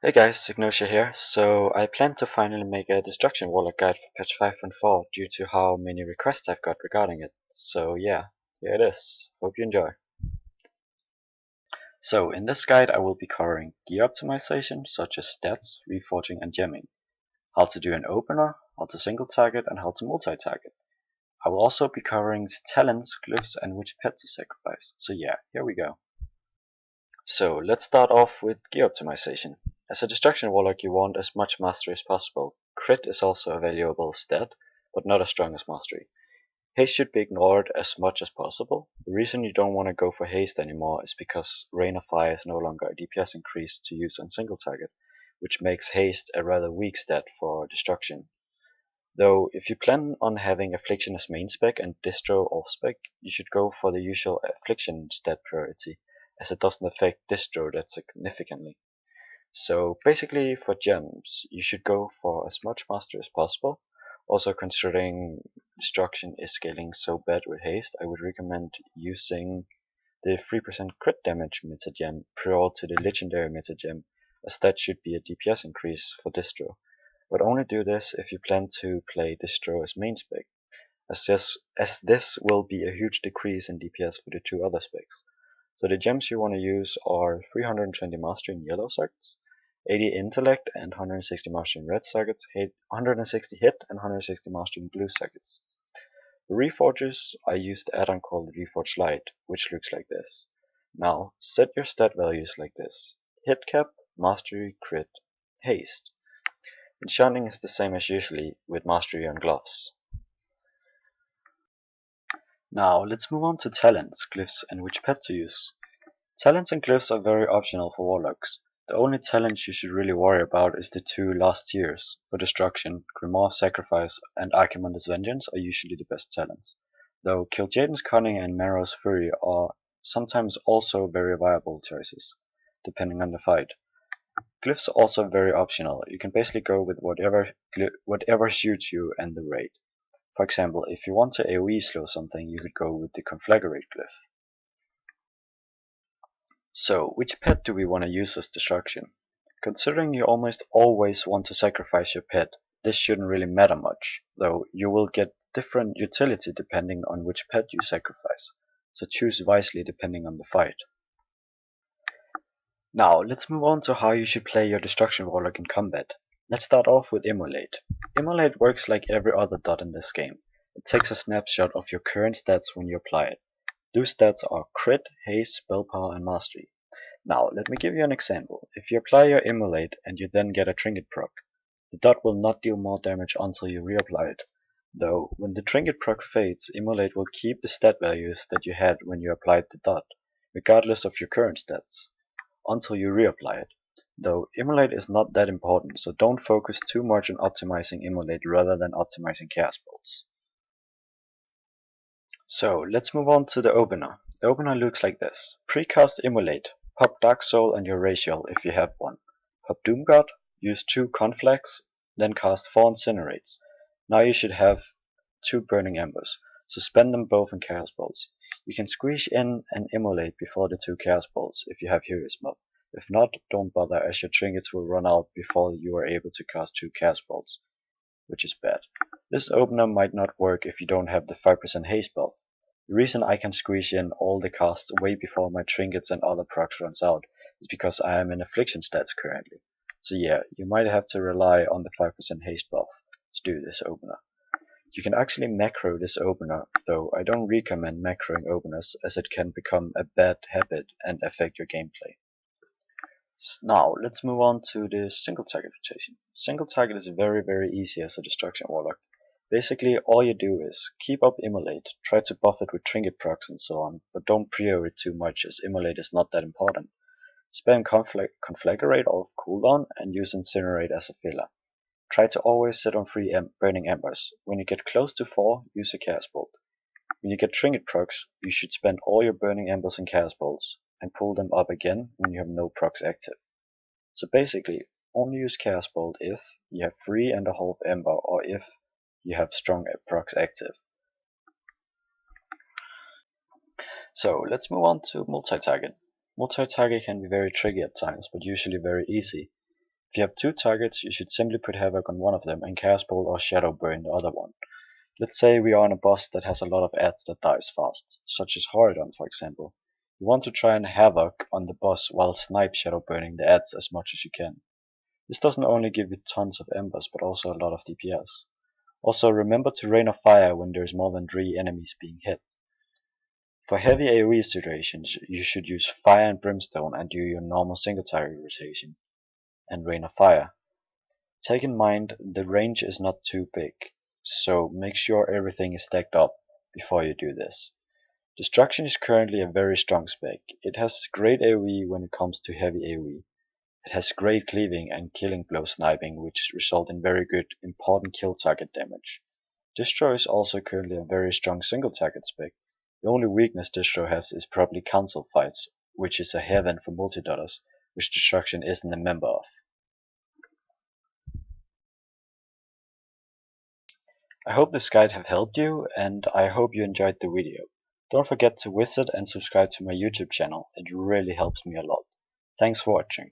Hey guys, Ignocia here. So I plan to finally make a Destruction Warlock guide for patch 5.4 due to how many requests I've got regarding it. So yeah, here it is. Hope you enjoy. So in this guide I will be covering gear optimization such as stats, reforging and gemming, how to do an opener, how to single target and how to multi-target. I will also be covering talents, glyphs and which pet to sacrifice. So yeah, here we go. So let's start off with gear optimization. As a Destruction Warlock you want as much mastery as possible. Crit is also a valuable stat, but not as strong as mastery. Haste should be ignored as much as possible. The reason you don't want to go for haste anymore is because Rain of Fire is no longer a DPS increase to use on single target, which makes haste a rather weak stat for destruction. Though if you plan on having Affliction as main spec and Distro off spec, you should go for the usual Affliction stat priority, as it doesn't affect Distro that significantly. So basically for gems, you should go for as much mastery as possible. Also considering destruction is scaling so bad with haste, I would recommend using the 3% crit damage meta gem prior to the legendary meta gem, as that should be a DPS increase for distro. But only do this if you plan to play distro as main spec, as this will be a huge decrease in DPS for the two other specs. So the gems you want to use are 320 mastery in yellow circuits, 80 intellect and 160 mastery in red circuits, 160 hit and 160 mastery in blue circuits. The reforges, I used the add-on called Reforge Lite, which looks like this. Now set your stat values like this: hit cap, mastery, crit, haste. Enchanting is the same as usually, with mastery on gloves. Now let's move on to talents, glyphs and which pet to use. Talents and glyphs are very optional for warlocks. The only talents you should really worry about is the two last tiers. For destruction, Grimoire of Sacrifice and Archimonde's Vengeance are usually the best talents, though Kil'jaeden's Cunning and Marrow's Fury are sometimes also very viable choices, depending on the fight. Glyphs are also very optional. You can basically go with whatever suits you and the raid. For example, if you want to AoE slow something, you could go with the Conflagrate glyph. So, which pet do we want to use as destruction? Considering you almost always want to sacrifice your pet, this shouldn't really matter much, though you will get different utility depending on which pet you sacrifice, so choose wisely depending on the fight. Now, let's move on to how you should play your Destruction Warlock in combat. Let's start off with Immolate. Immolate works like every other dot in this game. It takes a snapshot of your current stats when you apply it. Those stats are crit, haste, spell power and mastery. Now let me give you an example. If you apply your Immolate and you then get a trinket proc, the dot will not deal more damage until you reapply it. Though when the trinket proc fades, Immolate will keep the stat values that you had when you applied the dot, regardless of your current stats, until you reapply it. Though Immolate is not that important, so don't focus too much on optimizing Immolate rather than optimizing Chaos Bolts. So let's move on to the opener. The opener looks like this. Precast Immolate. Pop Dark Soul and your Racial if you have one. Pop Doomguard, use 2 Conflags, then cast 4 Incinerates. Now you should have 2 Burning Embers, so spend them both in Chaos Bolts. You can squeeze in an Immolate before the 2 Chaos Bolts if you have Helios Mob. If not, don't bother, as your trinkets will run out before you are able to cast 2 Chaos Bolts, which is bad. This opener might not work if you don't have the 5% haste buff. The reason I can squeeze in all the casts way before my trinkets and other procs runs out is because I am in affliction stats currently. So yeah, you might have to rely on the 5% haste buff to do this opener. You can actually macro this opener, though I don't recommend macroing openers as it can become a bad habit and affect your gameplay. Now let's move on to the single target rotation. Single target is very easy as a destruction warlock. Basically all you do is keep up Immolate, try to buff it with trinket procs and so on, but don't prio it too much as Immolate is not that important. Spam Conflagrate off cooldown and use Incinerate as a filler. Try to always sit on 3 Burning Embers. When you get close to 4, use a Chaos Bolt. When you get trinket procs, you should spend all your Burning Embers in Chaos Bolts, and pull them up again when you have no procs active. So basically, only use Chaos Bolt if you have 3.5 Ember or if you have strong procs active. So let's move on to multi-target. Multi-target can be very tricky at times, but usually very easy. If you have 2 targets, you should simply put Havoc on one of them and Chaos Bolt or Shadow Burn the other one. Let's say we are on a boss that has a lot of ads that dies fast, such as Horidon for example. You want to try and Havoc on the boss while snipe Shadow Burning the ads as much as you can. This doesn't only give you tons of embers but also a lot of DPS. Also remember to Rain of Fire when there is more than 3 enemies being hit. For heavy AoE situations, you should use Fire and Brimstone and do your normal single target rotation, and Rain of Fire. Take in mind the range is not too big, so make sure everything is stacked up before you do this. Destruction is currently a very strong spec. It has great AoE when it comes to heavy AoE. It has great cleaving and killing blow sniping, which result in very good important kill target damage. Distro is also currently a very strong single target spec. The only weakness Distro has is probably council fights, which is a heaven for multi-dotters, which Destruction isn't a member of. I hope this guide have helped you, and I hope you enjoyed the video. Don't forget to visit and subscribe to my YouTube channel, it really helps me a lot. Thanks for watching.